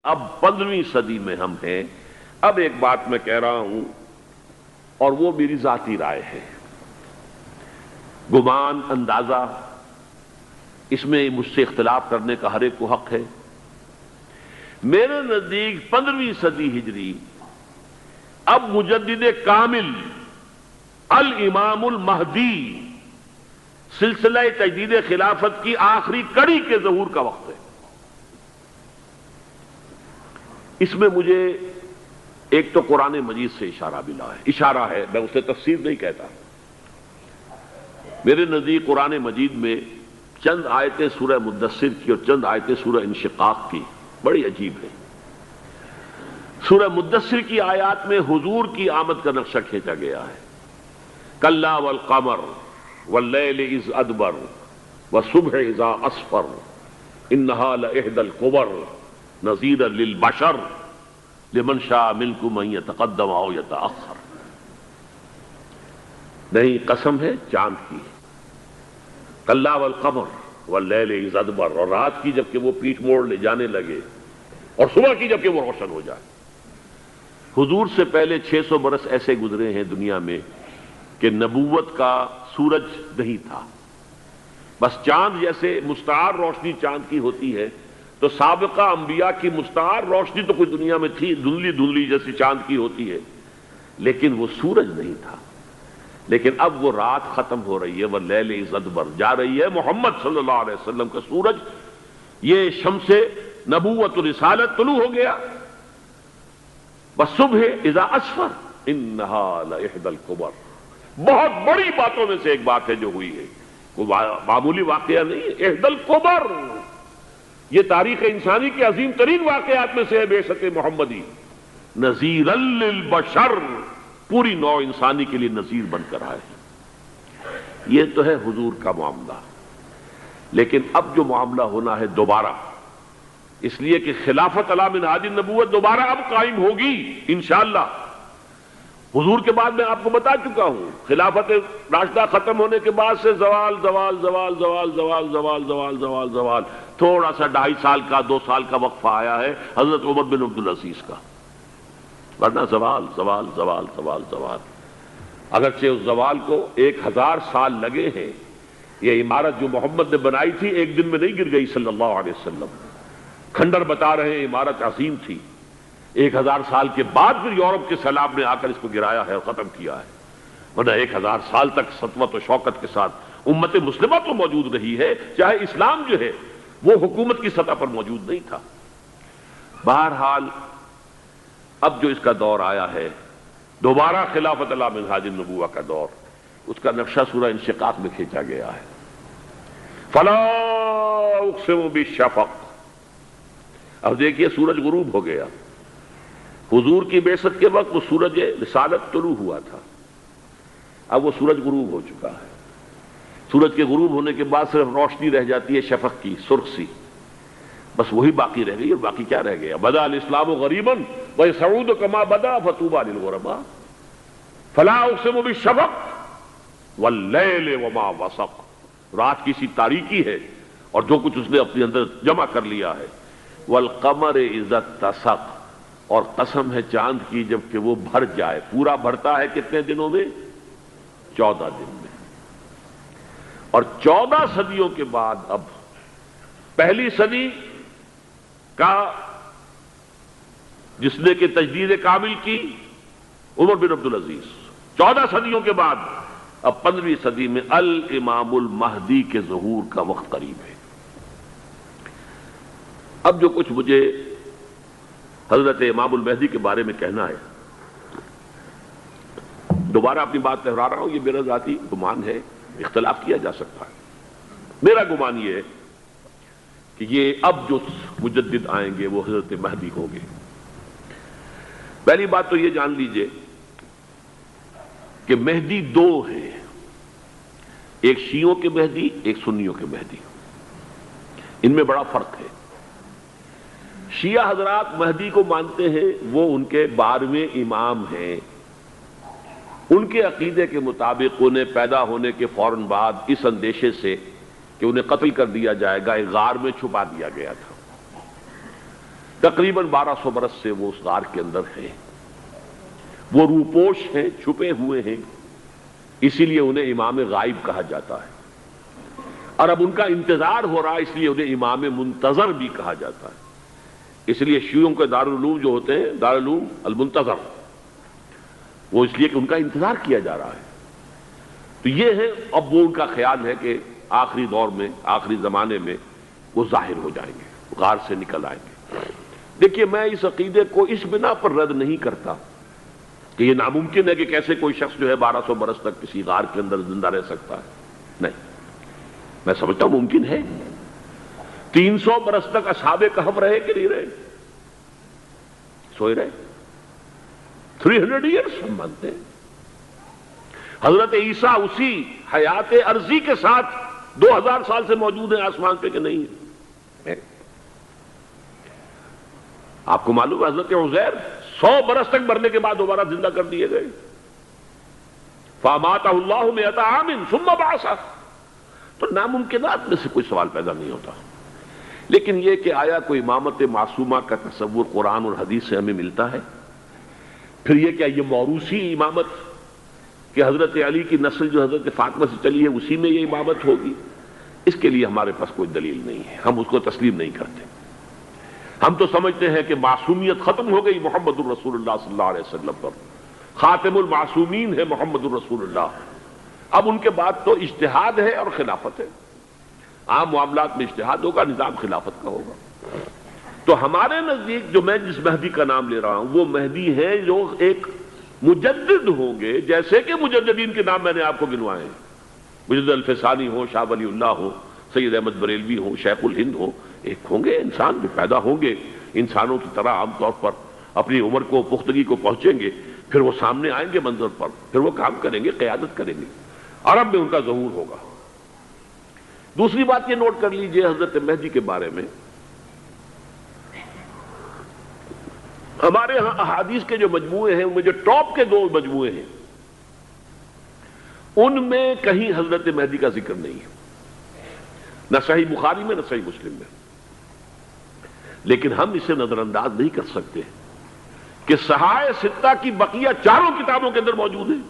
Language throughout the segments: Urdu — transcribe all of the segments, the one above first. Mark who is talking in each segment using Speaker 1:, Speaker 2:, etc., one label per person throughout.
Speaker 1: اب 15ویں صدی میں ہم ہیں۔ اب ایک بات میں کہہ رہا ہوں اور وہ میری ذاتی رائے ہے، گمان، اندازہ، اس میں مجھ سے اختلاف کرنے کا ہر ایک کو حق ہے۔ میرے نزدیک 15ویں صدی ہجری اب مجدد کامل الامام المہدی سلسلہ تجدید خلافت کی آخری کڑی کے ظہور کا وقت ہے۔ اس میں مجھے ایک تو قرآن مجید سے اشارہ ہے، میں اسے تفسیر نہیں کہتا۔ میرے نزدیک قرآن مجید میں چند آیتیں سورہ مدثر کی اور چند آیتیں سورہ انشقاق کی بڑی عجیب ہیں۔ سورہ مدثر کی آیات میں حضور کی آمد کا نقشہ کھینچا گیا ہے، کلا والقمر واللیل اذ ادبر والصبح اذا اسفر انہا لإحدی الکبر نذیرا للبشر لمن شاء منکم ان یتقدم او یتأخر۔ نہیں، قسم ہے چاند کی، کلا والقمر واللیل اذ ادبر، اور رات کی جبکہ وہ پیٹھ موڑ لے جانے لگے اور صبح کی جبکہ وہ روشن ہو جائے۔ حضور سے پہلے 600 برس ایسے گزرے ہیں دنیا میں کہ نبوت کا سورج نہیں تھا، بس چاند جیسے مستعار روشنی چاند کی ہوتی ہے، تو سابقہ انبیاء کی مستعار روشنی تو کوئی دنیا میں تھی، دھندلی دھندلی جیسی چاند کی ہوتی ہے، لیکن وہ سورج نہیں تھا۔ لیکن اب وہ رات ختم ہو رہی ہے، وہ لیل اذ ادبر جا رہی ہے، محمد صلی اللہ علیہ وسلم کا سورج، یہ شمس نبوت و رسالت طلوع ہو گیا۔ وَالصُّبْحِ اِذَا أَسْفَرَ إِنَّهَا لَإِحْدَى الْكُبَرِ، بہت بڑی باتوں میں سے ایک بات ہے جو ہوئی ہے، کوئی معمولی واقعہ نہیں ہے۔ احد الکبر، یہ تاریخ انسانی کے عظیم ترین واقعات میں سے ہے بعثت محمدی، نذیرا للبشر، پوری نوع انسانی کے لیے نذیر بن کر آئے۔ یہ تو ہے حضور کا معاملہ، لیکن اب جو معاملہ ہونا ہے دوبارہ، اس لیے کہ خلافت علی منہاج النبوت دوبارہ اب قائم ہوگی انشاءاللہ۔ حضور کے بعد میں آپ کو بتا چکا ہوں، خلافت راشدہ ختم ہونے کے بعد سے زوال زوال زوال زوال زوال زوال زوال زوال زوال، تھوڑا سا 2.5 سال کا 2 سال کا وقفہ آیا ہے حضرت عمر بن عبدالعزیز کا، ورنہ زوال زوال زوال زوال زوال۔ اگرچہ اس زوال کو 1000 سال لگے ہیں، یہ عمارت جو محمد نے بنائی تھی ایک دن میں نہیں گر گئی صلی اللہ علیہ وسلم، کھنڈر بتا رہے ہیں عمارت عظیم تھی، 1000 سال کے بعد پھر یورپ کے سیلاب نے آ کر اس کو گرایا ہے اور ختم کیا ہے، ورنہ 1000 سال تک سطوت و شوکت کے ساتھ امت مسلمہ تو موجود رہی ہے، چاہے اسلام جو ہے وہ حکومت کی سطح پر موجود نہیں تھا۔ بہرحال اب جو اس کا دور آیا ہے دوبارہ خلافت علی منہاج النبوہ کا دور، اس کا نقشہ سورہ انشقاق میں کھینچا گیا ہے۔ فلا اقسم بالشفق، اب دیکھیے سورج غروب ہو گیا، حضور کی بعثت کے وقت وہ سورج رسالت طلوع ہوا تھا، اب وہ سورج غروب ہو چکا ہے۔ سورج کے غروب ہونے کے بعد صرف روشنی رہ جاتی ہے شفق کی، سرخ سی، بس وہی باقی رہ گئی، اور باقی کیا رہ گیا؟ بدا الاسلام غریبا ویسعود کما بدا فطوبی للغرباء، فلا اقسم بالشفق واللیل وما وسق، رات کی سی تاریکی ہے اور جو کچھ اس نے اپنے اندر جمع کر لیا ہے، والقمر اذا اتسق، اور قسم ہے چاند کی جب کہ وہ بھر جائے، پورا بھرتا ہے کتنے دنوں میں؟ 14 دن میں۔ اور 14 صدیوں کے بعد اب پہلی صدی کا جس نے کہ تجدید کامل کی عمر بن عبدالعزیز، 14 صدیوں کے بعد اب 15ویں صدی میں الامام المہدی کے ظہور کا وقت قریب ہے۔ اب جو کچھ مجھے حضرت امام المہدی کے بارے میں کہنا ہے، دوبارہ اپنی بات دہرا رہا ہوں، یہ میرا ذاتی گمان ہے، اختلاف کیا جا سکتا ہے۔ میرا گمان یہ ہے کہ یہ اب جو مجدد آئیں گے وہ حضرت مہدی ہوں گے۔ پہلی بات تو یہ جان لیجئے کہ مہدی 2 ہیں، ایک شیعوں کے مہدی، ایک سنیوں کے مہدی، ان میں بڑا فرق ہے۔ شیعہ حضرات مہدی کو مانتے ہیں، وہ ان کے 12ویں امام ہیں، ان کے عقیدے کے مطابق انہیں پیدا ہونے کے فوراً بعد اس اندیشے سے کہ انہیں قتل کر دیا جائے گا ایک غار میں چھپا دیا گیا تھا۔ تقریباً 1200 برس سے وہ اس غار کے اندر ہیں، وہ روپوش ہیں، چھپے ہوئے ہیں، اسی لیے انہیں امام غائب کہا جاتا ہے، اور اب ان کا انتظار ہو رہا ہے، اس لیے انہیں امام منتظر بھی کہا جاتا ہے۔ اس لیے شیعوں کے دارالعلوم جو ہوتے ہیں دارالعلوم المنتظر، وہ اس لیے کہ ان کا انتظار کیا جا رہا ہے۔ تو یہ ہے، اب وہ ان کا خیال ہے کہ آخری دور میں، آخری زمانے میں وہ ظاہر ہو جائیں گے، غار سے نکل آئیں گے۔ دیکھیے، میں اس عقیدے کو اس بنا پر رد نہیں کرتا کہ یہ ناممکن ہے کہ کیسے کوئی شخص جو ہے 1200 برس تک کسی غار کے اندر زندہ رہ سکتا ہے، نہیں، میں سمجھتا ہوں ممکن ہے۔ 300 برس تک اصحاب کہف رہے کہ نہیں رہے؟ سوئے رہے۔ 300 ایئرس ہم مانتے ہیں۔ حضرت عیسیٰ اسی حیات عرضی کے ساتھ 2000 سال سے موجود ہیں آسمان پہ کہ نہیں ہے؟ آپ کو معلوم ہے حضرت عزیر 100 برس تک مرنے کے بعد دوبارہ زندہ کر دیے گئے۔ فَأَمَاتَهُ اللَّهُ مِئَةَ عَامٍ ثُمَّ بَعَثَهُ۔ تو ناممکنات میں سے کوئی سوال پیدا نہیں ہوتا، لیکن یہ کہ آیا کوئی امامت معصومہ کا تصور قرآن اور حدیث سے ہمیں ملتا ہے؟ پھر یہ کیا یہ موروثی امامت کہ حضرت علی کی نسل جو حضرت فاطمہ سے چلی ہے اسی میں یہ امامت ہوگی؟ اس کے لیے ہمارے پاس کوئی دلیل نہیں ہے، ہم اس کو تسلیم نہیں کرتے۔ ہم تو سمجھتے ہیں کہ معصومیت ختم ہو گئی محمد الرسول اللہ صلی اللہ علیہ وسلم پر، خاتم المعصومین ہے محمد الرسول اللہ۔ اب ان کے بعد تو اجتہاد ہے اور خلافت ہے، عام معاملات میں اجتہاد ہوگا، نظام خلافت کا ہوگا۔ تو ہمارے نزدیک جو میں جس مہدی کا نام لے رہا ہوں وہ مہدی ہے جو ایک مجدد ہوں گے، جیسے کہ مجددین کے نام میں نے آپ کو گنوائے ہیں، مجدد الفسانی ہو، شاہ ولی اللہ ہو، سید احمد بریلوی ہو، شیخ الہند ہو، ایک ہوں گے انسان جو پیدا ہوں گے انسانوں کی طرح عام طور پر، اپنی عمر کو پختگی کو پہنچیں گے، پھر وہ سامنے آئیں گے منظر پر، پھر وہ کام کریں گے، قیادت کریں گے، عرب میں ان کا ظہور ہوگا۔ دوسری بات یہ نوٹ کر لیجئے حضرت مہدی کے بارے میں، ہمارے ہاں احادیث کے جو مجموعے ہیں ان میں جو ٹاپ کے 2 مجموعے ہیں ان میں کہیں حضرت مہدی کا ذکر نہیں ہے، نہ صحیح بخاری میں نہ صحیح مسلم میں، لیکن ہم اسے نظر انداز نہیں کر سکتے کہ صحائح ستہ کی بقیہ 4 کتابوں کے اندر موجود ہیں،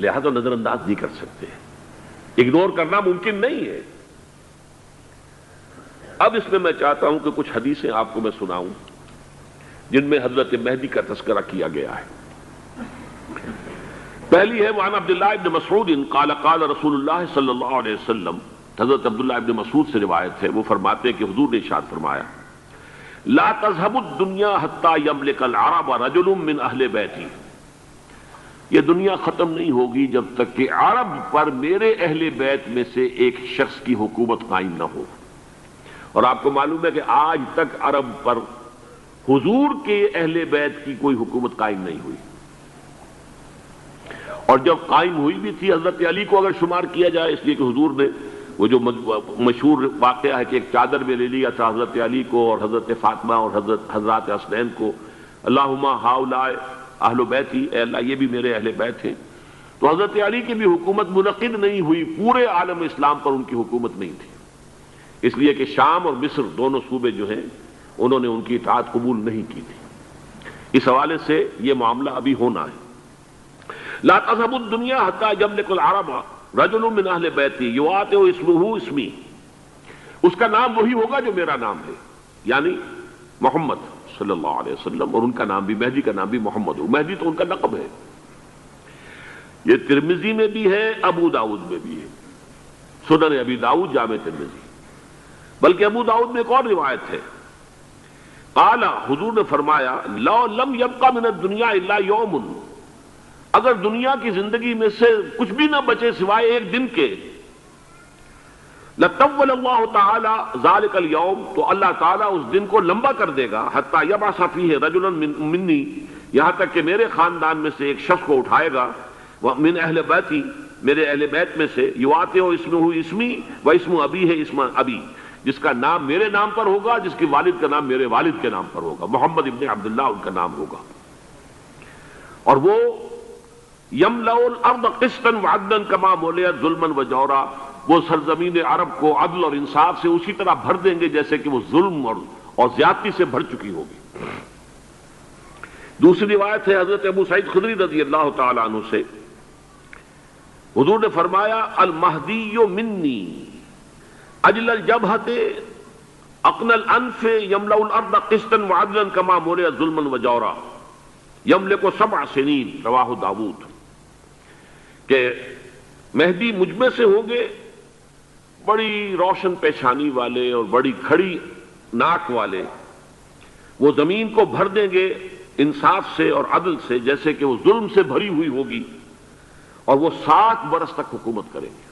Speaker 1: لہذا نظر انداز نہیں کر سکتے، اگنور کرنا ممکن نہیں ہے۔ اب اس میں میں چاہتا ہوں کہ کچھ حدیثیں آپ کو میں سناؤں جن میں حضرت مہدی کا تذکرہ کیا گیا ہے۔ پہلی ہے وعن عبداللہ ابن مسعود قال قال رسول اللہ صلی اللہ علیہ وسلم، حضرت عبداللہ ابن مسعود سے روایت ہے، وہ فرماتے ہیں کہ حضور نے ارشاد فرمایا لا تذهب الدنيا حتى يملك العرب رجل من اہل بیتی، یہ دنیا ختم نہیں ہوگی جب تک کہ عرب پر میرے اہل بیت میں سے ایک شخص کی حکومت قائم نہ ہو۔ اور آپ کو معلوم ہے کہ آج تک عرب پر حضور کے اہل بیت کی کوئی حکومت قائم نہیں ہوئی، اور جب قائم ہوئی بھی تھی حضرت علی کو اگر شمار کیا جائے، اس لیے کہ حضور نے وہ جو مشہور واقعہ ہے کہ ایک چادر میں لے لیا تھا حضرت علی کو اور حضرت فاطمہ اور حضرات حسنین کو، اللہم ہؤلاء اہل بیتی، اے اللہ یہ بھی میرے اہل بیت ہیں، تو حضرت علی کی بھی حکومت منعقد نہیں ہوئی، پورے عالم اسلام پر ان کی حکومت نہیں تھی، اس لیے کہ شام اور مصر دونوں صوبے جو ہیں انہوں نے ان کی اطاعت قبول نہیں کی تھی۔ اس حوالے سے یہ معاملہ ابھی ہونا ہے۔ لا تذهب الدنيا حتى يملك العرب رجل من اہل بیتی یواطئ اسمہ اسمی، اس کا نام وہی ہوگا جو میرا نام ہے، یعنی محمد صلی اللہ علیہ وسلم، اور ان کا نام بھی مہدی کا نام بھی محمد ہو، مہدی تو ان کا لقب ہے۔ یہ ترمذی میں بھی ہے، ابو داؤد میں بھی ہے، سنن ابی داؤد، جامع ترمذی، بلکہ ابو داؤد میں ایک اور روایت ہے، قال حضور نے فرمایا لو لم يبقى من الدنيا الا يوم، اگر دنیا کی زندگی میں سے کچھ بھی نہ بچے سوائے ایک دن کے، لطول اللہ تعالی ذلك اليوم، تو اللہ تعالیٰ اس دن کو لمبا کر دے گا، حتی یبعث فیہ رجلا منی، یہاں تک کہ میرے خاندان میں سے ایک شخص کو اٹھائے گا، من اہل بیتی، میرے اہل بیت میں سے، یواطئ اسمہ اسمی و اسم ابی ہے اسم ابی، جس کا نام میرے نام پر ہوگا، جس کے والد کا نام میرے والد کے نام پر ہوگا، محمد ابن عبداللہ ان کا نام ہوگا، اور وہ یملأ الارض قسطا وعدلا کما ملئت ظلما وجورا، وہ سرزمین عرب کو عدل اور انصاف سے اسی طرح بھر دیں گے جیسے کہ وہ ظلم اور زیادتی سے بھر چکی ہوگی۔ دوسری روایت ہے حضرت ابو سعید خدری رضی اللہ تعالی عنہ سے، حضور نے فرمایا المہدی منی اجل الجبہۃ اقن الانف یملأ الارض قسطا وعدلا کما ملئ ظلما وجورا یملک 7 سنین، رواہ داود، کہ مہدی مجھ میں سے ہوں گے بڑی روشن پیشانی والے اور بڑی کھڑی ناک والے، وہ زمین کو بھر دیں گے انصاف سے اور عدل سے جیسے کہ وہ ظلم سے بھری ہوئی ہوگی، اور وہ 7 برس تک حکومت کریں گے۔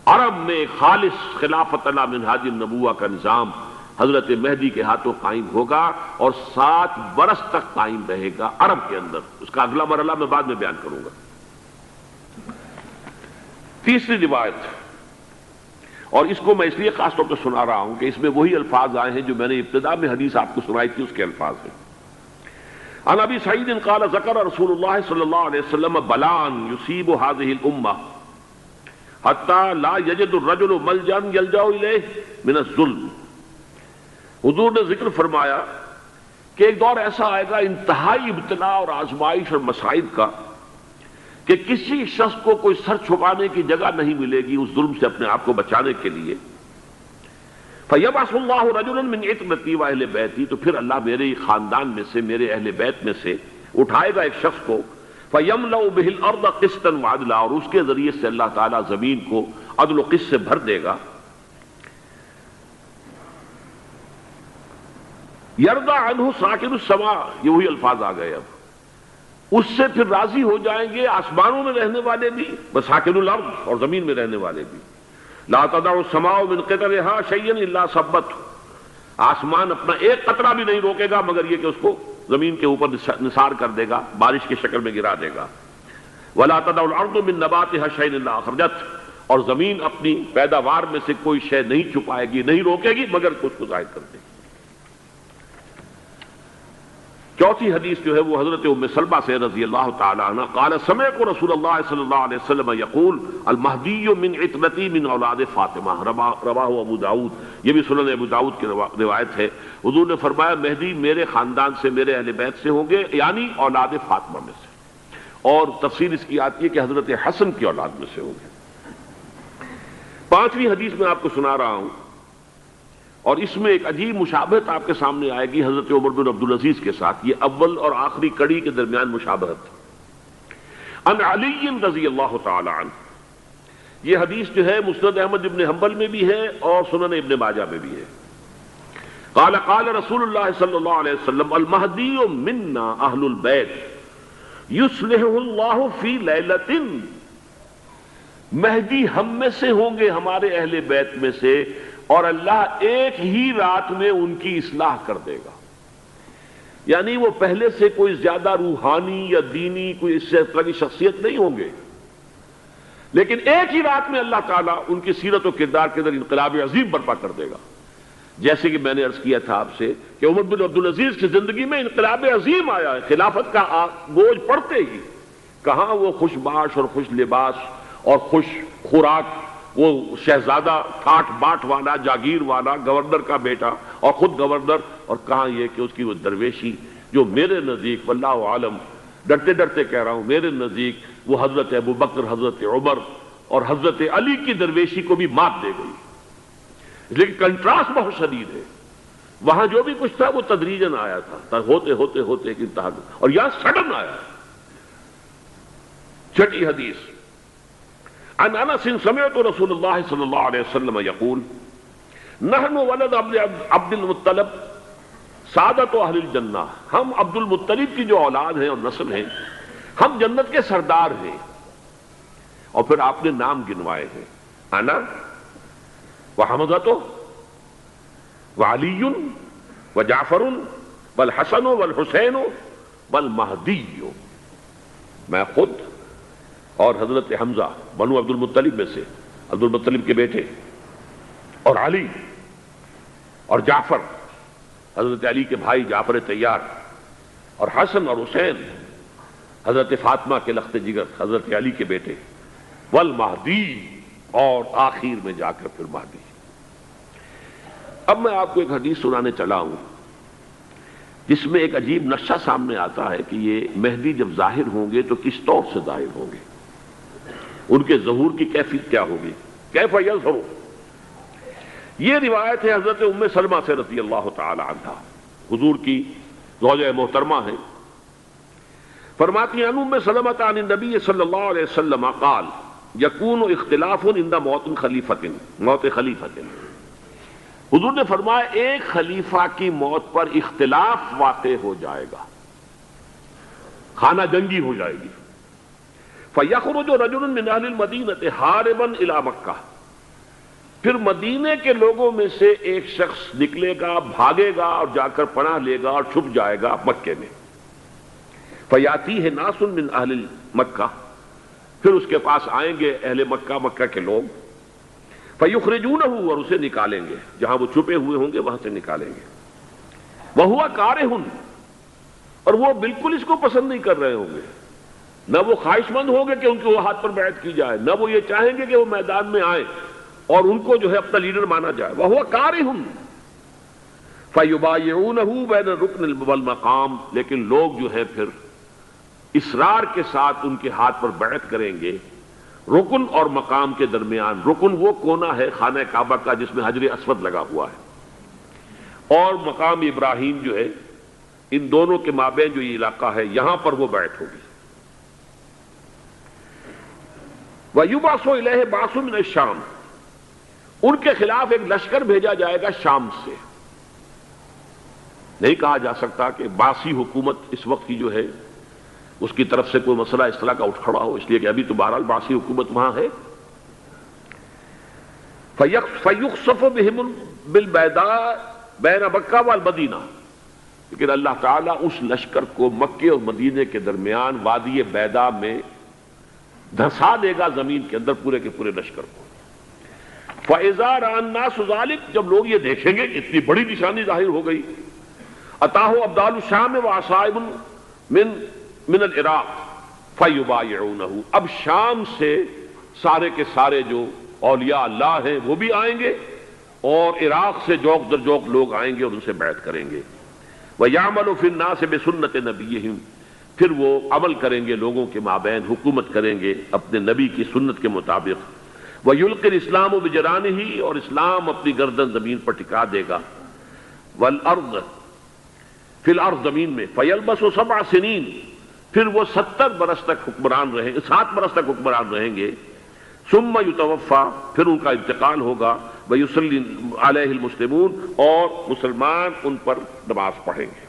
Speaker 1: عرب میں خالص خلافت علی منہاج النبوہ کا نظام حضرت مہدی کے ہاتھوں قائم ہوگا اور 7 برس تک قائم رہے گا عرب کے اندر۔ اس کا اگلا مرحلہ میں بعد میں بیان کروں گا۔ تیسری روایت، اور اس کو میں اس لیے خاص طور پہ سنا رہا ہوں کہ اس میں وہی الفاظ آئے ہیں جو میں نے ابتدا میں حدیث آپ کو سنائی تھی، اس کے الفاظ ہیں۔ عن ابی سعید قال ذکر رسول اللہ صلی اللہ علیہ وسلم بلاء یصیب هذه الامہ حتی لا یجد الرجل ملجا یلجا الیہ من الظلم۔ حضور نے ذکر فرمایا کہ ایک دور ایسا آئے گا انتہائی ابتلا اور آزمائش اور مصائب کا کہ کسی شخص کو کوئی سر چھپانے کی جگہ نہیں ملے گی اس ظلم سے اپنے آپ کو بچانے کے لیے۔ فَيَبْعَثُ اللَّهُ رَجُلًا مِنْ عِتْرَتِي وَأَهْلِ بَيْتِي، تو پھر اللہ میرے خاندان میں سے، میرے اہل بیت میں سے اٹھائے گا ایک شخص کو، فَيَمْلَأُ بِهِ الْأَرْضَ قِسْطًا وَعَدْلًا، اور اس کے ذریعے سے اللہ تعالیٰ زمین کو عدل و قسط سے بھر دے گا۔ يَرْضَى عَنْهُ سَاكِنُ السَّمَاءِ، یہ وہی الفاظ آ گئے، اب اس سے پھر راضی ہو جائیں گے آسمانوں میں رہنے والے بھی، وَسَاكِنُ الْأَرْضِ، اور زمین میں رہنے والے بھی۔ لا تدع السماء من قطرها شيئا الا ثبته، آسمان اپنا ایک قطرہ بھی نہیں روکے گا مگر یہ کہ اس کو زمین کے اوپر نثار کر دے گا، بارش کی شکل میں گرا دے گا۔ ولا تدع الارض من نباتها شيئا الا اخرجته، اور زمین اپنی پیداوار میں سے کوئی شے نہیں چھپائے گی، نہیں روکے گی مگر کچھ کو ظاہر کر دے گی۔ چوتھی حدیث جو ہے وہ حضرت ام سلمہ سے رضی اللہ تعالی عنہ قال سمعت رسول اللہ صلی اللہ علیہ وسلم یقول المہدی من عترتی من اولاد فاطمہ، رواہ ابو داؤد، یہ بھی سنن ابو داؤد کی روایت ہے۔ حضور نے فرمایا مہدی میرے خاندان سے، میرے اہل بیت سے ہوں گے، یعنی اولاد فاطمہ میں سے، اور تفصیل اس کی آتی ہے کہ حضرت حسن کی اولاد میں سے ہوں گے۔ پانچویں حدیث میں آپ کو سنا رہا ہوں، اور اس میں ایک عجیب مشابہت آپ کے سامنے آئے گی حضرت عمر بن عبدالعزیز کے ساتھ، یہ اول اور آخری کڑی کے درمیان مشابہت۔ عن علی رضی اللہ تعالی عنہ، یہ حدیث جو ہے مسند احمد ابن حنبل میں بھی ہے اور سنن ابن ماجہ میں بھی ہے۔ قال قال رسول اللہ صلی اللہ علیہ وسلم المہدی منا اہل البیت یصلح اللہ فی لیلۃ، مہدی ہم میں سے ہوں گے، ہمارے اہل بیت میں سے، اور اللہ ایک ہی رات میں ان کی اصلاح کر دے گا۔ یعنی وہ پہلے سے کوئی زیادہ روحانی یا دینی کوئی اس طرح کی شخصیت نہیں ہوں گے، لیکن ایک ہی رات میں اللہ تعالیٰ ان کی سیرت و کردار کے اندر انقلاب عظیم برپا کر دے گا۔ جیسے کہ میں نے عرض کیا تھا آپ سے کہ عمر بن عبدالعزیز کی زندگی میں انقلاب عظیم آیا ہے، خلافت کا بوجھ پڑتے ہی کہاں وہ خوش باش اور خوش لباس اور خوش خوراک، وہ شہزادہ ٹھاٹ باٹ والا، جاگیر والا، گورنر کا بیٹا اور خود گورنر، اور کہاں یہ کہ اس کی وہ درویشی جو میرے نزدیک واللہ عالم، ڈرتے ڈرتے کہہ رہا ہوں، میرے نزدیک وہ حضرت ابو بکر، حضرت عمر اور حضرت علی کی درویشی کو بھی مات دے گئی، لیکن کنٹراسٹ بہت شدید ہے۔ وہاں جو بھی کچھ تھا وہ تدریجاً آیا تھا، ہوتے ہوتے ہوتے ایک انتہا، اور یہاں سڈن آیا۔ چھٹی حدیث، عن انس سمعت رسول اللہ صلی اللہ علیہ وسلم یقول نحن ولد عبد المطلب سعادت اہل الجنہ، ہم عبد المطلب کی جو اولاد ہیں اور نسل ہیں، ہم جنت کے سردار ہیں۔ اور پھر آپ نے نام گنوائے ہیں، انا وحمزۃ وعلی وجعفر والحسن والحسین والمہدی، میں خود اور حضرت حمزہ بنو عبد المطلب میں سے، عبد المطلب کے بیٹے، اور علی اور جعفر حضرت علی کے بھائی جعفر طیار، اور حسن اور حسین حضرت فاطمہ کے لخت جگر حضرت علی کے بیٹے، والمہدی، اور آخر میں جا کر پھر مہدی۔ اب میں آپ کو ایک حدیث سنانے چلا ہوں جس میں ایک عجیب نقشہ سامنے آتا ہے کہ یہ مہدی جب ظاہر ہوں گے تو کس طور سے ظاہر ہوں گے، ان کے ظہور کی کیفیت کیا ہوگی، کیف یظہر۔ یہ روایت ہے حضرت ام سلمہ سے رضی اللہ تعالی عنہا، حضور کی زوجہ محترمہ ہیں، فرماتی ہیں ام سلمہ عن النبی صلی اللہ علیہ وسلم قال یکون اختلاف عند موت خلیفۃ، موت خلیفۃ، حضور نے فرمایا ایک خلیفہ کی موت پر اختلاف واقع ہو جائے گا، خانہ جنگی ہو جائے گی۔ فَيَخْرُجُ رَجُلٌ مِّنْ أَهْلِ الْمَدِينَةِ حَارِبًا إِلَىٰ مَكَّةَ، پھر مدینے کے لوگوں میں سے ایک شخص نکلے گا، بھاگے گا اور جا کر پناہ لے گا اور چھپ جائے گا مکے میں۔ فَيَأْتِيهِ نَاسٌ مِّنْ أَهْلِ مَكَّةِ، پھر اس کے پاس آئیں گے اہل مکہ، مکہ کے لوگ، فَيُخْرِجُونَهُ، اور اسے نکالیں گے، جہاں وہ چھپے ہوئے ہوں گے وہاں سے نکالیں گے۔ وَهُوَ كَارِهٌ، اور وہ بالکل اس کو پسند نہیں کر رہے ہوں گے، نہ وہ خواہش مند ہوں گے کہ ان کے وہ ہاتھ پر بیعت کی جائے، نہ وہ یہ چاہیں گے کہ وہ میدان میں آئیں اور ان کو جو ہے اپنا لیڈر مانا جائے۔ وَهُوَ كَارِهٌ فَيُبَايِعُونَهُ بَيْنَ الرُّكْنِ وَالْمَقَامِ، لیکن لوگ جو ہے پھر اصرار کے ساتھ ان کے ہاتھ پر بیعت کریں گے رکن اور مقام کے درمیان۔ رکن وہ کونا ہے خانہ کعبہ کا جس میں حجر اسود لگا ہوا ہے، اور مقام ابراہیم جو ہے، ان دونوں کے مابین جو یہ علاقہ ہے یہاں پر وہ بیعت ہوگی۔ وَيُبْعَثُ إِلَيْهِ بَعْثٌ مِّنَ الشَّامِ، ان کے خلاف ایک لشکر بھیجا جائے گا شام سے۔ نہیں کہا جا سکتا کہ باسی حکومت اس وقت کی جو ہے اس کی طرف سے کوئی مسئلہ اس طرح کا اٹھ کھڑا ہو، اس لیے کہ ابھی تو بہرحال باسی حکومت وہاں ہے۔ فَيُخْسَفُ بِهِمُ بِالْبَيْضَاءِ بَيْنَ مَكَّةَ وَالْمَدِينَةِ، لیکن اللہ تعالیٰ اس لشکر کو مکے اور مدینے کے درمیان وادی بیضاء میں دھسا دے گا زمین کے اندر، پورے کے پورے لشکر کو۔ فَإِذَا رَأَى النَّاسُ ذَلِكَ، جب لوگ یہ دیکھیں گے کہ اتنی بڑی نشانی ظاہر ہو گئی، أَتَاهُ أَبْدَالُ الشَّامِ وَعَصَائِبٌ من العراق فَيُبَايِعُونَهُ، اب شام سے سارے کے سارے جو اولیاء اللہ ہیں وہ بھی آئیں گے، اور عراق سے جوق در جوق لوگ آئیں گے اور ان سے بیعت کریں گے۔ وَيَعْمَلُ فِي النَّاسِ بِسُنَّةِ نَبِيِّهِمْ، پھر وہ عمل کریں گے لوگوں کے مابین، حکومت کریں گے اپنے نبی کی سنت کے مطابق۔ وَيُلْقِي الْإِسْلَامُ بِجَرَانِهِ، اور اسلام اپنی گردن زمین پر ٹکا دے گا۔ وَالْأَرْض فِي الْأَرْض، زمین میں۔ فَيَلْبَسُ 7 سنین، پھر وہ 70 برس تک حکمران رہیں، 7 برس تک حکمران رہیں گے۔ ثم یتوفا، پھر ان کا انتقال ہوگا۔ ویصلی علیہ المسلمون، اور مسلمان ان پر نماز پڑھیں گے۔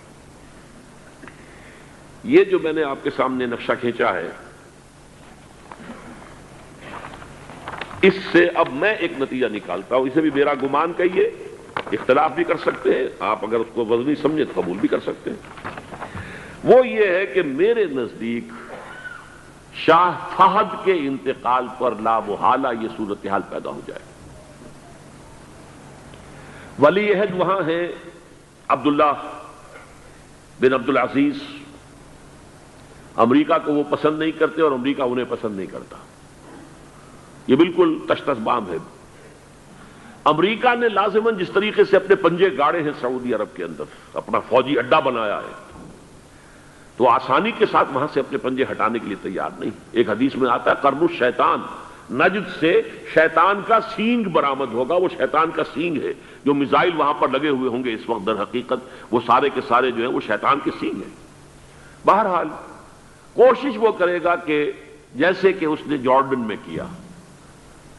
Speaker 1: یہ جو میں نے آپ کے سامنے نقشہ کھینچا ہے، اس سے اب میں ایک نتیجہ نکالتا ہوں، اسے بھی میرا گمان کہیے، اختلاف بھی کر سکتے ہیں آپ، اگر اس کو وزنی سمجھے تو قبول بھی کر سکتے ہیں۔ وہ یہ ہے کہ میرے نزدیک شاہ فہد کے انتقال پر لا محالہ یہ صورتحال پیدا ہو جائے۔ ولی عہد وہاں ہیں عبداللہ بن عبدالعزیز، امریکہ کو وہ پسند نہیں کرتے اور امریکہ انہیں پسند نہیں کرتا، یہ بالکل تشتس بام ہے۔ امریکہ نے لازماً جس طریقے سے اپنے پنجے گاڑے ہیں سعودی عرب کے اندر، اپنا فوجی اڈا بنایا ہے، تو آسانی کے ساتھ وہاں سے اپنے پنجے ہٹانے کے لیے تیار نہیں۔ ایک حدیث میں آتا ہے قرن الشیطان، نجد سے شیطان کا سینگ برآمد ہوگا، وہ شیطان کا سینگ ہے، جو میزائل وہاں پر لگے ہوئے ہوں گے اس وقت، در حقیقت وہ سارے کے سارے جو ہیں وہ شیطان کے سینگ ہیں۔ بہرحال کوشش وہ کرے گا کہ جیسے کہ اس نے جارڈن میں کیا،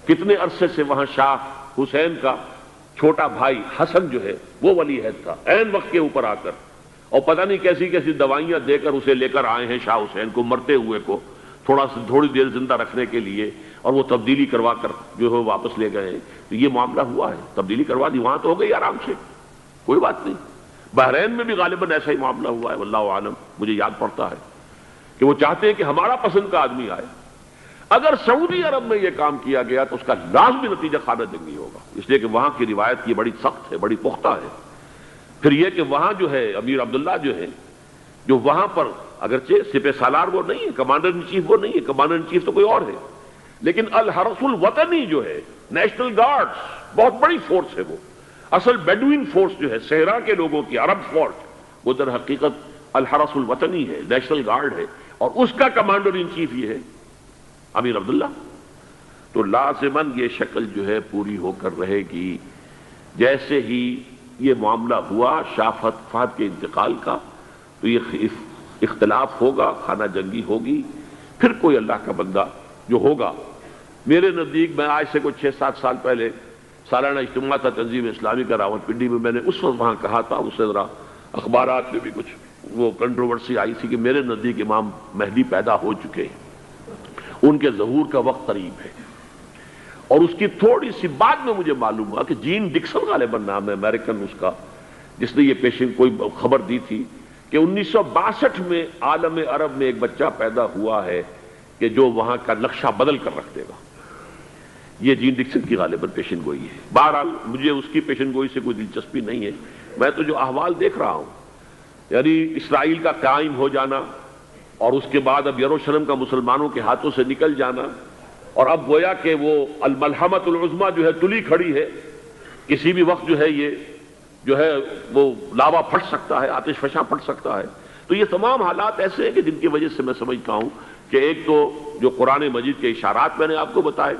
Speaker 1: کتنے عرصے سے وہاں شاہ حسین کا چھوٹا بھائی حسن جو ہے وہ ولی عہد تھا، عین وقت کے اوپر آ کر، اور پتہ نہیں کیسی کیسی دوائیاں دے کر اسے لے کر آئے ہیں شاہ حسین کو، مرتے ہوئے کو تھوڑی دیر زندہ رکھنے کے لیے، اور وہ تبدیلی کروا کر جو ہے واپس لے گئے ہیں۔ تو یہ معاملہ ہوا ہے، تبدیلی کروا دی، وہاں تو ہو گئی آرام سے، کوئی بات نہیں۔ بحرین میں بھی غالباً ایسا ہی معاملہ ہوا ہے، واللہ عالم، مجھے یاد پڑتا ہے کہ وہ چاہتے ہیں کہ ہمارا پسند کا آدمی آئے۔ اگر سعودی عرب میں یہ کام کیا گیا تو اس کا لازمی نتیجہ خانہ جنگی ہوگا، اس لیے کہ وہاں کی روایت یہ بڑی سخت ہے، بڑی پختہ ہے۔ پھر یہ کہ وہاں جو ہے امیر عبداللہ جو ہے، جو وہاں پر اگرچہ سپہ سالار وہ نہیں ہے، کمانڈر ان چیف وہ نہیں ہے، کمانڈر ان چیف تو کوئی اور ہے، لیکن الحرس الوطنی جو ہے، نیشنل گارڈز، بہت بڑی فورس ہے وہ۔ اصل بیڈوین فورس جو ہے صحرا کے لوگوں کی عرب فورس، وہ در حقیقت الحرس الوطنی ہے، نیشنل گارڈ ہے، اور اس کا کمانڈر ان چیف یہ ہے امیر عبداللہ۔ تو لازماً یہ شکل جو ہے پوری ہو کر رہے گی۔ جیسے ہی یہ معاملہ ہوا شاہ فہد کے انتقال کا، تو یہ اختلاف ہوگا، خانہ جنگی ہوگی، پھر کوئی اللہ کا بندہ جو ہوگا۔ میرے نزدیک، میں آج سے کوئی 6-7 سال پہلے سالانہ اجتماع تھا تنظیم اسلامی کا راولپنڈی میں، میں نے اس وقت وہاں کہا تھا، اس سے ذرا اخبارات میں بھی کچھ وہ کنٹروورسی آئی تھی کہ میرے نزدیک امام مہدی پیدا ہو چکے ہیں، ان کے ظہور کا وقت قریب ہے۔ اور اس کی تھوڑی سی بعد میں مجھے معلوم ہوا کہ جین ڈکسن غالباً نام ہے امریکن اس کا، جس نے یہ پیشن کوئی خبر دی تھی کہ 1962 میں عالم عرب میں ایک بچہ پیدا ہوا ہے کہ جو وہاں کا نقشہ بدل کر رکھ دے گا۔ یہ جین ڈکسن کی غالباً پیشن گوئی ہے۔ بہرحال مجھے اس کی پیشن گوئی سے کوئی دلچسپی نہیں ہے، میں تو جو احوال دیکھ رہا ہوں، یعنی اسرائیل کا قائم ہو جانا، اور اس کے بعد اب یروشلم کا مسلمانوں کے ہاتھوں سے نکل جانا، اور اب گویا کہ وہ الملحمۃ العظمیٰ جو ہے تلی کھڑی ہے، کسی بھی وقت جو ہے یہ جو ہے وہ لاوا پھٹ سکتا ہے، آتش فشاں پھٹ سکتا ہے۔ تو یہ تمام حالات ایسے ہیں کہ جن کی وجہ سے میں سمجھتا ہوں کہ ایک تو جو قرآن مجید کے اشارات میں نے آپ کو بتائے،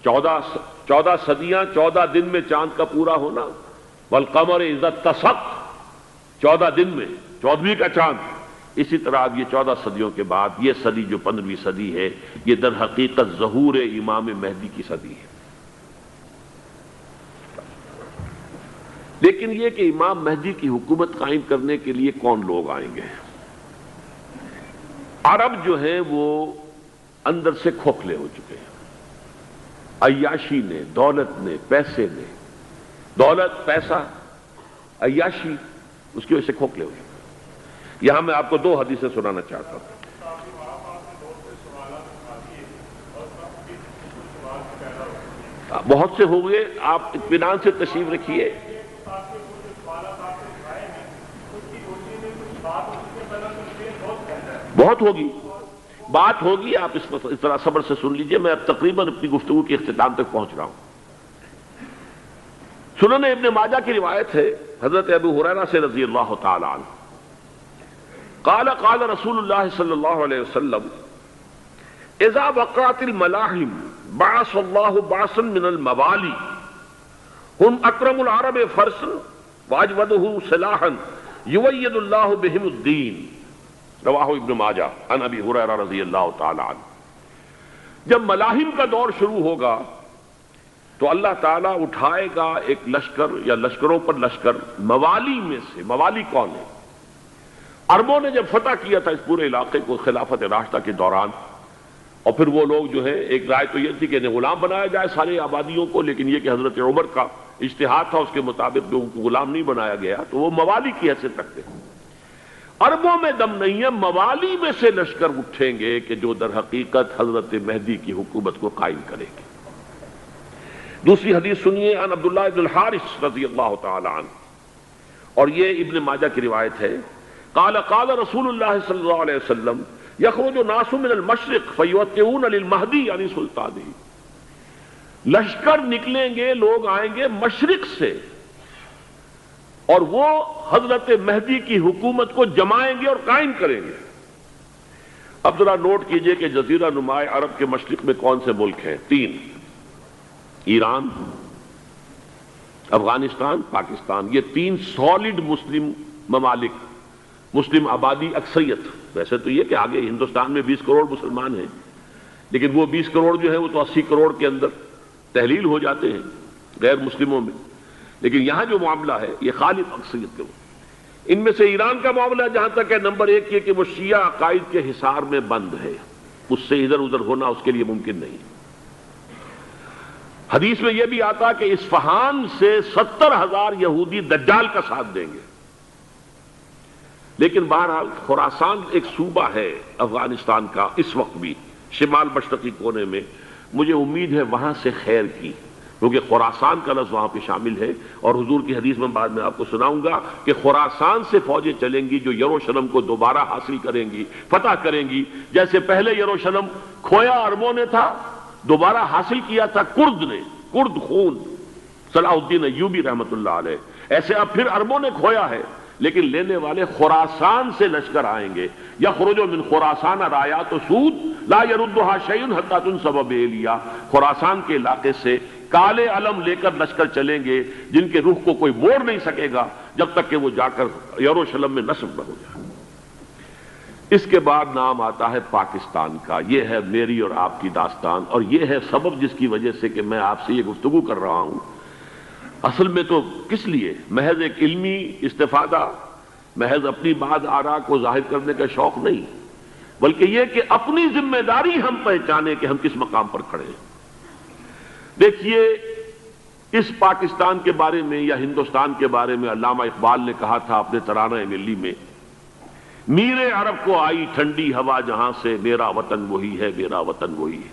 Speaker 1: 14 صدیاں 14 دن میں چاند کا پورا ہونا، والقمر اذا اتسق، 14 دن میں 14ویں کا چاند۔ اسی طرح اب یہ 14 صدیوں کے بعد یہ صدی جو 15ویں صدی ہے، یہ در حقیقت ظہور امام مہدی کی صدی ہے۔ لیکن یہ کہ امام مہدی کی حکومت قائم کرنے کے لیے کون لوگ آئیں گے؟ عرب جو ہیں وہ اندر سے کھوکھلے ہو چکے ہیں، عیاشی نے، دولت نے، پیسے نے، دولت، پیسہ، عیاشی، اس کی وجہ سے کھوکھلے ہو چکے ہیں۔ یہاں میں آپ کو 2 حدیثیں سنانا چاہتا ہوں۔ بہت سے ہو گئے، آپ اطمینان سے تشریف رکھیے۔ بہت ہوگی، بات ہوگی، آپ اس طرح صبر سے سن لیجئے۔ میں اب تقریباً اپنی گفتگو کے اختتام تک پہنچ رہا ہوں۔ سنن ابن ماجہ کی روایت ہے حضرت ابو ہریرہ سے رضی اللہ تعالی عنہ، قال قال رسول اللہ صلی اللہ علیہ وسلم اذا وقعت الملاحم بعث اللہ بعثا من الموالی هم اکرم العرب فرسا واجودہ سلاحا یوید اللہ بہم الدین، رواہ ابن ماجہ عن ابی ہریرہ رضی اللہ تعالی عنہ۔ جب ملاحم کا دور شروع ہوگا تو اللہ تعالیٰ اٹھائے گا ایک لشکر یا لشکروں پر لشکر موالی میں سے۔ موالی کون ہے؟ عربوں نے جب فتح کیا تھا اس پورے علاقے کو خلافت راشدہ کے دوران، اور پھر وہ لوگ جو ہے، ایک رائے تو یہ تھی کہ انہیں غلام بنایا جائے ساری آبادیوں کو، لیکن یہ کہ حضرت عمر کا اجتہاد تھا، اس کے مطابق جو ان کو غلام نہیں بنایا گیا، تو وہ موالی کی حیثیت رکھتے ہیں۔ عربوں میں دم نہیں ہے، موالی میں سے لشکر اٹھیں گے کہ جو در حقیقت حضرت مہدی کی حکومت کو قائم کرے گی۔ دوسری حدیث سنیے، عن عبداللہ ابن الحارث رضی اللہ تعالی عنہ، اور یہ ابن ماجہ کی روایت ہے، قال قال رسول اللہ صلی اللہ علیہ وسلم یخرج ناس من المشرق فیوطئون للمہدی یعنی سلطانہ، لشکر نکلیں گے، لوگ آئیں گے مشرق سے، اور وہ حضرت مہدی کی حکومت کو جمائیں گے اور قائم کریں گے۔ اب ذرا نوٹ کیجئے کہ جزیرہ نما عرب کے مشرق میں کون سے ملک ہیں؟ 3، ایران، افغانستان، پاکستان۔ یہ 3 سالڈ مسلم ممالک، مسلم آبادی اکثریت۔ ویسے تو یہ کہ آگے ہندوستان میں 20 کروڑ مسلمان ہیں، لیکن وہ 20 کروڑ جو ہے وہ تو 80 کروڑ کے اندر تحلیل ہو جاتے ہیں غیر مسلموں میں، لیکن یہاں جو معاملہ ہے یہ خالص اکثریت کے۔ ان میں سے ایران کا معاملہ جہاں تک ہے، نمبر 1 یہ کہ وہ شیعہ عقائد کے حصار میں بند ہے، اس سے ادھر ادھر ہونا اس کے لیے ممکن نہیں۔ حدیث میں یہ بھی آتا کہ اصفہان سے 70,000 یہودی دجال کا ساتھ دیں گے۔ لیکن بہرحال خراسان ایک صوبہ ہے افغانستان کا اس وقت بھی، شمال مشرقی کونے میں، مجھے امید ہے وہاں سے خیر کی، کیونکہ خراسان کا لفظ وہاں پہ شامل ہے، اور حضور کی حدیث میں بعد میں آپ کو سناؤں گا کہ خراسان سے فوجیں چلیں گی جو یروشلم کو دوبارہ حاصل کریں گی، فتح کریں گی، جیسے پہلے یروشلم کھویا عربوں نے تھا، دوبارہ حاصل کیا تھا کرد نے، کرد خون صلاح الدین ایوبی رحمۃ اللہ علیہ. ایسے اب پھر عربوں نے کھویا ہے، لیکن لینے والے خراسان سے لشکر آئیں گے. یخرج من خراسان رایات و سود لا یردھا شیء حتی تنصب بإیلیا. خراسان کے علاقے سے کالے علم لے کر لشکر چلیں گے جن کے رخ کو کوئی موڑ نہیں سکے گا جب تک کہ وہ جا کر یروشلم میں نصب نہ ہو جائے. اس کے بعد نام آتا ہے پاکستان کا. یہ ہے میری اور آپ کی داستان، اور یہ ہے سبب جس کی وجہ سے کہ میں آپ سے یہ گفتگو کر رہا ہوں. اصل میں تو کس لیے؟ محض ایک علمی استفادہ، محض اپنی بات آراء کو ظاہر کرنے کا شوق نہیں، بلکہ یہ کہ اپنی ذمہ داری ہم پہچانیں کہ ہم کس مقام پر کھڑے ہیں. دیکھیے، اس پاکستان کے بارے میں یا ہندوستان کے بارے میں علامہ اقبال نے کہا تھا اپنے ترانہ ملی میں، میرے عرب کو آئی ٹھنڈی ہوا جہاں سے، میرا وطن وہی ہے، میرا وطن وہی ہے.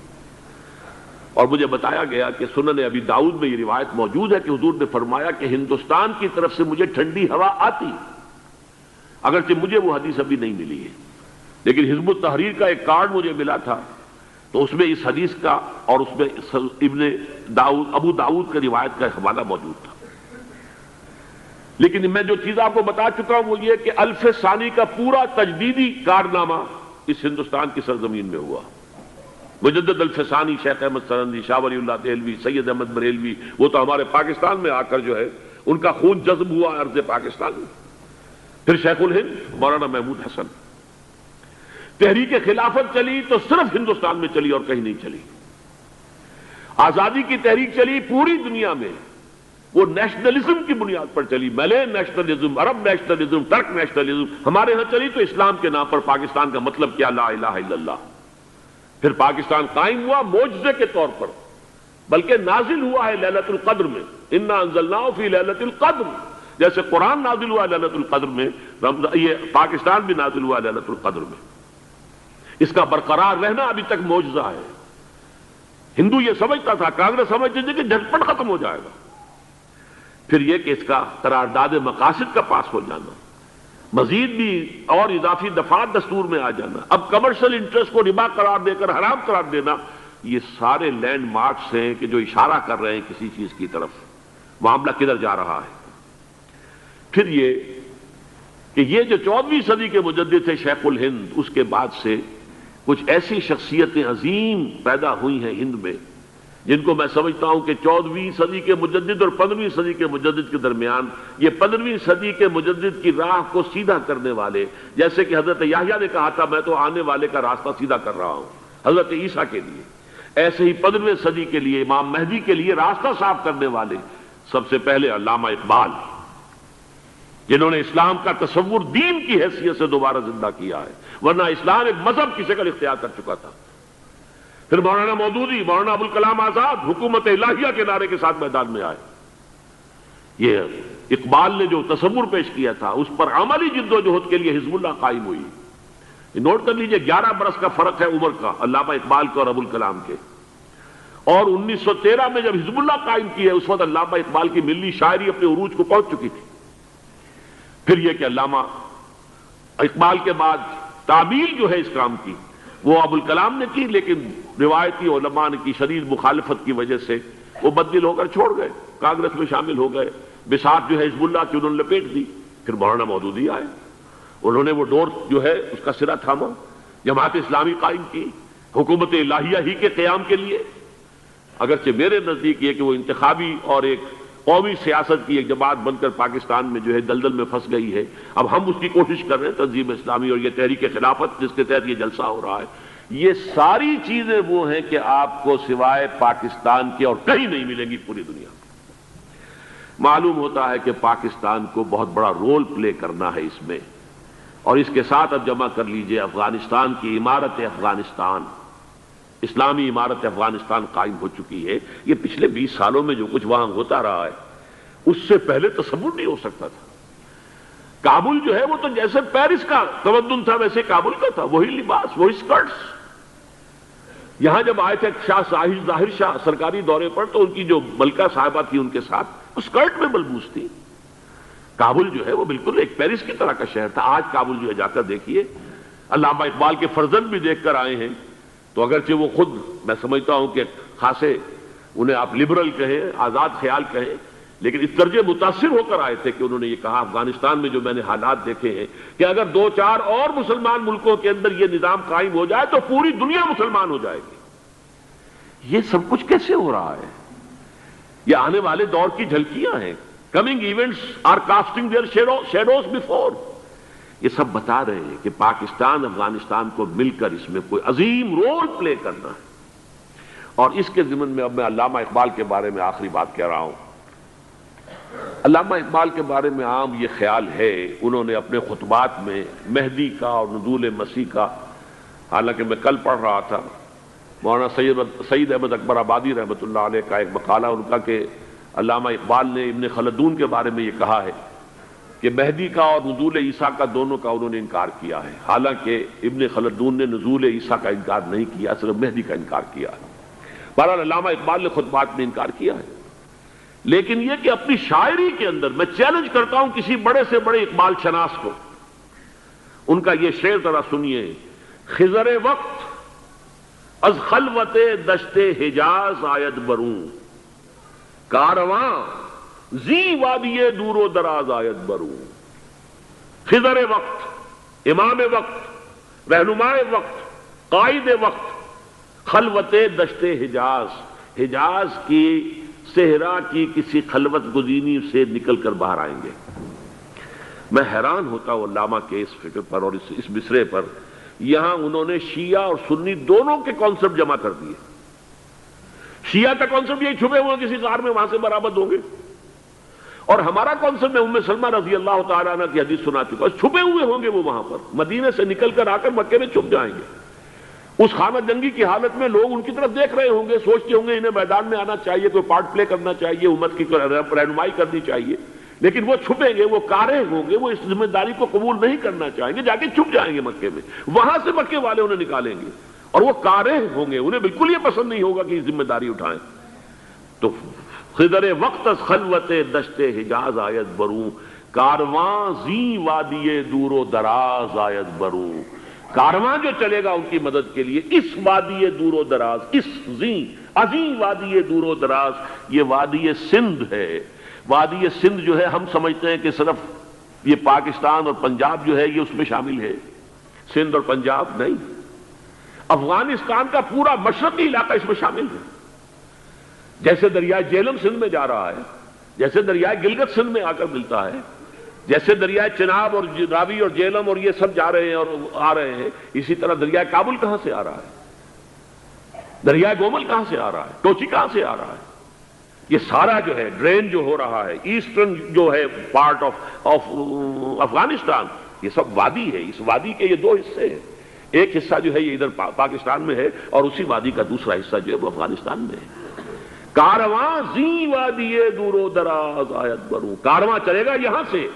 Speaker 1: اور مجھے بتایا گیا کہ سنن ابی داؤد میں یہ روایت موجود ہے کہ حضور نے فرمایا کہ ہندوستان کی طرف سے مجھے ٹھنڈی ہوا آتی، اگرچہ مجھے وہ حدیث ابھی نہیں ملی ہے، لیکن حزب التحریر کا ایک کارڈ مجھے ملا تھا، تو اس میں اس حدیث کا اور اس میں ابو داؤد کا روایت کا حوالہ موجود تھا. لیکن میں جو چیز آپ کو بتا چکا ہوں وہ یہ کہ الف ثانی کا پورا تجدیدی کارنامہ اس ہندوستان کی سرزمین میں ہوا. مجدد الف ثانی شیخ احمد سرندی، شاہ ولی اللہ دہلوی، سید احمد بریلوی، وہ تو ہمارے پاکستان میں آ کر جو ہے ان کا خون جذب ہوا ارض پاکستان میں. پھر شیخ الہند مولانا محمود حسن. تحریک خلافت چلی تو صرف ہندوستان میں چلی اور کہیں نہیں چلی. آزادی کی تحریک چلی پوری دنیا میں، وہ نیشنلزم کی بنیاد پر چلی، ملے نیشنلزم، عرب نیشنلزم، ترک نیشنلزم. ہمارے ہاں چلی تو اسلام کے نام پر پاکستان کا مطلب کیا؟ لا الہ الا اللہ. پھر پاکستان قائم ہوا معجزے کے طور پر، بلکہ نازل ہوا ہے لیلۃ القدر میں. انا انزلناہ فی لیلۃ القدر، جیسے قرآن نازل ہوا لیلۃ القدر میں، یہ پاکستان بھی نازل ہوا لیلۃ القدر میں. اس کا برقرار رہنا ابھی تک معجزہ ہے. ہندو یہ سمجھتا تھا، کانگریس سمجھتی تھی کہ جھٹپٹ ختم ہو جائے گا. پھر یہ کہ اس کا قرارداد مقاصد کا پاس ہو جانا، مزید بھی اور اضافی دفعات دستور میں آ جانا، اب کمرشل انٹرسٹ کو ربا قرار دے کر حرام قرار دینا، یہ سارے لینڈ مارکس ہیں کہ جو اشارہ کر رہے ہیں کسی چیز کی طرف، معاملہ کدھر جا رہا ہے. پھر یہ کہ یہ جو 14ویں صدی کے مجدد تھے شیخ الہند، اس کے بعد سے کچھ ایسی شخصیتیں عظیم پیدا ہوئی ہیں ہند میں جن کو میں سمجھتا ہوں کہ 14ویں صدی کے مجدد اور 15ویں صدی کے مجدد کے درمیان، یہ 15ویں صدی کے مجدد کی راہ کو سیدھا کرنے والے، جیسے کہ حضرت یحییٰ نے کہا تھا میں تو آنے والے کا راستہ سیدھا کر رہا ہوں حضرت عیسیٰ کے لیے، ایسے ہی 15ویں صدی کے لیے امام مہدی کے لیے راستہ صاف کرنے والے سب سے پہلے علامہ اقبال، جنہوں نے اسلام کا تصور دین کی حیثیت سے دوبارہ زندہ کیا ہے، ورنہ اسلام ایک مذہب کی شکل اختیار کر چکا تھا. پھر مولانا مودودی، مولانا ابوالکلام آزاد حکومت الہیہ کے نعرے کے ساتھ میدان میں آئے. یہ اقبال نے جو تصور پیش کیا تھا اس پر عملی جد و جہد کے لیے حزب اللہ قائم ہوئی. نوٹ کر لیجئے 11 برس کا فرق ہے عمر کا علامہ اقبال کے اور ابوالکلام کے. اور 1913 میں جب حزب اللہ قائم کی ہے اس وقت علامہ اقبال کی ملی شاعری اپنے عروج کو پہنچ چکی تھی. پھر یہ کہ علامہ اقبال کے بعد تعمیل جو ہے اس کام کی وہ ابوالکلام نے کی، لیکن روایتی علماء کی شدید مخالفت کی وجہ سے وہ بددل ہو کر چھوڑ گئے، کانگریس میں شامل ہو گئے، بساط جو ہے حزب اللہ کی انہوں نے لپیٹ دی. پھر مولانا مودودی آئے، انہوں نے وہ ڈور جو ہے اس کا سرا تھاما، جماعت اسلامی قائم کی حکومت الہیہ ہی کے قیام کے لیے. اگرچہ میرے نزدیک یہ کہ وہ انتخابی اور ایک قومی سیاست کی ایک جماعت بن کر پاکستان میں جو ہے دلدل میں پھنس گئی ہے. اب ہم اس کی کوشش کر رہے ہیں، تنظیم اسلامی اور یہ تحریک خلافت جس کے تحت یہ جلسہ ہو رہا ہے. یہ ساری چیزیں وہ ہیں کہ آپ کو سوائے پاکستان کے اور کہیں نہیں ملیں گی پوری دنیا میں. معلوم ہوتا ہے کہ پاکستان کو بہت بڑا رول پلے کرنا ہے اس میں. اور اس کے ساتھ اب جمع کر لیجئے افغانستان کی عمارت افغانستان، اسلامی عمارت افغانستان قائم ہو چکی ہے. یہ پچھلے 20 سالوں میں جو کچھ وہاں ہوتا رہا ہے اس سے پہلے تصور نہیں ہو سکتا تھا. کابل جو ہے وہ تو جیسے پیرس کا تمدن تھا ویسے کابل کا تھا، وہی لباس، وہی سکرٹس. یہاں جب آئے تھے شاہ ظاہر شاہ سرکاری دورے پر تو ان کی جو ملکہ صاحبہ تھی ان کے ساتھ وہ سکرٹ میں ملبوس تھی. کابل جو ہے وہ بالکل ایک پیرس کی طرح کا شہر تھا. آج کابل جو ہے جا کر دیکھیے، علامہ اقبال کے فرزند بھی دیکھ کر آئے ہیں تو اگرچہ وہ خود میں سمجھتا ہوں کہ خاصے انہیں آپ لبرل کہیں، آزاد خیال کہیں، لیکن اس درجے متاثر ہو کر آئے تھے کہ انہوں نے یہ کہا افغانستان میں جو میں نے حالات دیکھے ہیں کہ اگر 2-4 اور مسلمان ملکوں کے اندر یہ نظام قائم ہو جائے تو پوری دنیا مسلمان ہو جائے گی۔ یہ سب کچھ کیسے ہو رہا ہے؟ یہ آنے والے دور کی جھلکیاں ہیں۔ Coming events are casting their shadows before. یہ سب بتا رہے ہیں کہ پاکستان افغانستان کو مل کر اس میں کوئی عظیم رول پلے کرنا ہے۔ اور اس کے ضمن میں اب میں علامہ اقبال کے بارے میں آخری بات کہہ رہا ہوں۔ علامہ اقبال کے بارے میں عام یہ خیال ہے، انہوں نے اپنے خطبات میں مہدی کا اور نزول مسیح کا، حالانکہ میں کل پڑھ رہا تھا مولانا سید احمد اکبر آبادی رحمۃ اللہ علیہ کا ایک مقالہ ان کا کہ علامہ اقبال نے ابن خلدون کے بارے میں یہ کہا ہے کہ مہدی کا اور نزول عیسیٰ کا دونوں کا انہوں نے انکار کیا ہے، حالانکہ ابن خلدون نے نزول عیسیٰ کا انکار نہیں کیا، صرف مہدی کا انکار کیا ہے۔ بہرحال علامہ اقبال نے خطبات میں انکار کیا ہے، لیکن یہ کہ اپنی شاعری کے اندر میں چیلنج کرتا ہوں کسی بڑے سے بڑے اقبال شناس کو، ان کا یہ شعر ذرا سنیے: خضر وقت از خلوت دشت حجاز آید بروں، کارواں زی وادی دور و دراز آید بروں۔ خضر وقت، امام وقت، رہنمائے وقت، قائد وقت، خلوت دشت حجاز کی صحرا کی کسی خلوت گزینی سے نکل کر باہر آئیں گے۔ میں حیران ہوتا ہوں علامہ کے اس فکر پر اور اس مصرے پر۔ یہاں انہوں نے شیعہ اور سنی دونوں کے کانسیپٹ جمع کر دیے۔ شیعہ کا کانسیپٹ یہ چھپے ہوئے کسی غار میں وہاں سے برآمد ہوں گے، اور ہمارا کانسیپٹ میں ام سلمہ رضی اللہ تعالیٰ عنہ کی حدیث سنا چکا، چھپے ہوئے ہوں گے وہ وہاں پر، مدینے سے نکل کر آ کر مکے میں چھپ جائیں گے۔ اس خانہ جنگی کی حالت میں لوگ ان کی طرف دیکھ رہے ہوں گے، سوچتے ہوں گے انہیں میدان میں آنا چاہیے، کوئی پارٹ پلے کرنا چاہیے، امت کی رہنمائی کرنی چاہیے، لیکن وہ چھپیں گے، وہ کارے ہوں گے، وہ اس ذمہ داری کو قبول نہیں کرنا چاہیں گے، جا کے چھپ جائیں گے مکے میں، وہاں سے مکے والے انہیں نکالیں گے، اور وہ کارے ہوں گے، انہیں بالکل یہ پسند نہیں ہوگا کہ یہ ذمہ داری اٹھائیں۔ تو خضر وقت از خلوت دشت حجاز آید بروں، کارواں زی وادی دور و دراز آید بروں۔ کارواں جو چلے گا ان کی مدد کے لیے اس وادی دور و دراز، اس عظیم وادی دور و دراز، یہ وادی سندھ ہے۔ وادی سندھ جو ہے ہم سمجھتے ہیں کہ صرف یہ پاکستان اور پنجاب جو ہے یہ اس میں شامل ہے، سندھ اور پنجاب نہیں، افغانستان کا پورا مشرقی علاقہ اس میں شامل ہے۔ جیسے دریائے جہلم سندھ میں جا رہا ہے، جیسے دریائے گلگت سندھ میں آ کر ملتا ہے، جیسے دریائے چناب اور راوی اور جہلم اور یہ سب جا رہے ہیں اور آ رہے ہیں، اسی طرح دریائے کابل کہاں سے آ رہا ہے، دریائے گومل کہاں سے آ رہا ہے، ٹوچی کہاں سے آ رہا ہے، یہ سارا جو ہے ڈرین جو ہو رہا ہے، ایسٹرن جو ہے پارٹ آف افغانستان، یہ سب وادی ہے۔ اس وادی کے یہ دو حصے ہیں، ایک حصہ جو ہے یہ ادھر پاکستان میں ہے، اور اسی وادی کا دوسرا حصہ جو ہے وہ افغانستان میں ہے۔ کارواں زی وادی دور و دراز آید بروں، کارواں چلے گا یہاں سے،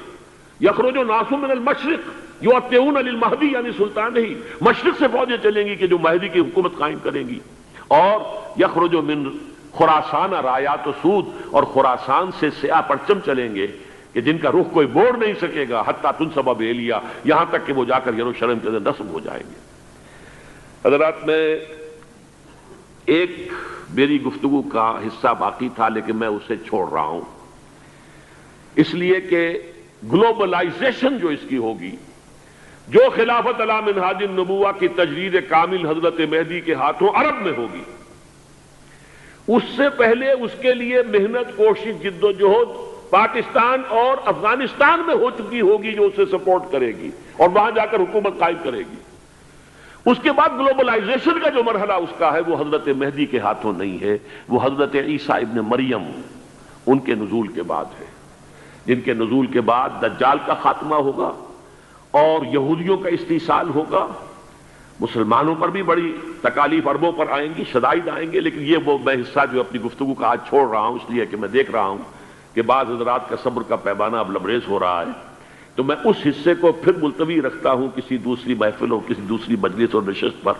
Speaker 1: یخرج ناس من المشرق یؤتون للمہدی یعنی سلطان ہی، مشرق سے فوجیں چلیں گی کہ جو مہدی کی حکومت قائم کریں گی، اور یخرج من خراسان رایات و سود، اور خراسان سے سیاہ پرچم چلیں گے کہ جن کا رخ کوئی موڑ نہیں سکے گا، حتیٰ تنصب بیلیا، یہاں تک کہ وہ جا کر یروشلم کے اندر نصب ہو جائیں گے۔ حضرات، میں ایک میری گفتگو کا حصہ باقی تھا لیکن میں اسے چھوڑ رہا ہوں، اس لیے کہ گلوبلائزیشن جو اس کی ہوگی، جو خلافت علی منہاج النبوہ کی تجرید کامل حضرت مہدی کے ہاتھوں عرب میں ہوگی، اس سے پہلے اس کے لیے محنت، کوشش، جد و جہد پاکستان اور افغانستان میں ہو چکی ہوگی جو اسے سپورٹ کرے گی اور وہاں جا کر حکومت قائم کرے گی۔ اس کے بعد گلوبلائزیشن کا جو مرحلہ اس کا ہے وہ حضرت مہدی کے ہاتھوں نہیں ہے، وہ حضرت عیسیٰ ابن مریم ان کے نزول کے بعد ہے، جن کے نزول کے بعد دجال کا خاتمہ ہوگا اور یہودیوں کا استحصال ہوگا، مسلمانوں پر بھی بڑی تکالیف اربوں پر آئیں گی، شدائد آئیں گے، لیکن یہ وہ میں حصہ جو اپنی گفتگو کا آج چھوڑ رہا ہوں اس لیے کہ میں دیکھ رہا ہوں کہ بعض حضرات کا صبر کا پیمانہ اب لبریز ہو رہا ہے، تو میں اس حصے کو پھر ملتوی رکھتا ہوں کسی دوسری محفل اور کسی دوسری مجلس اور نشست پر۔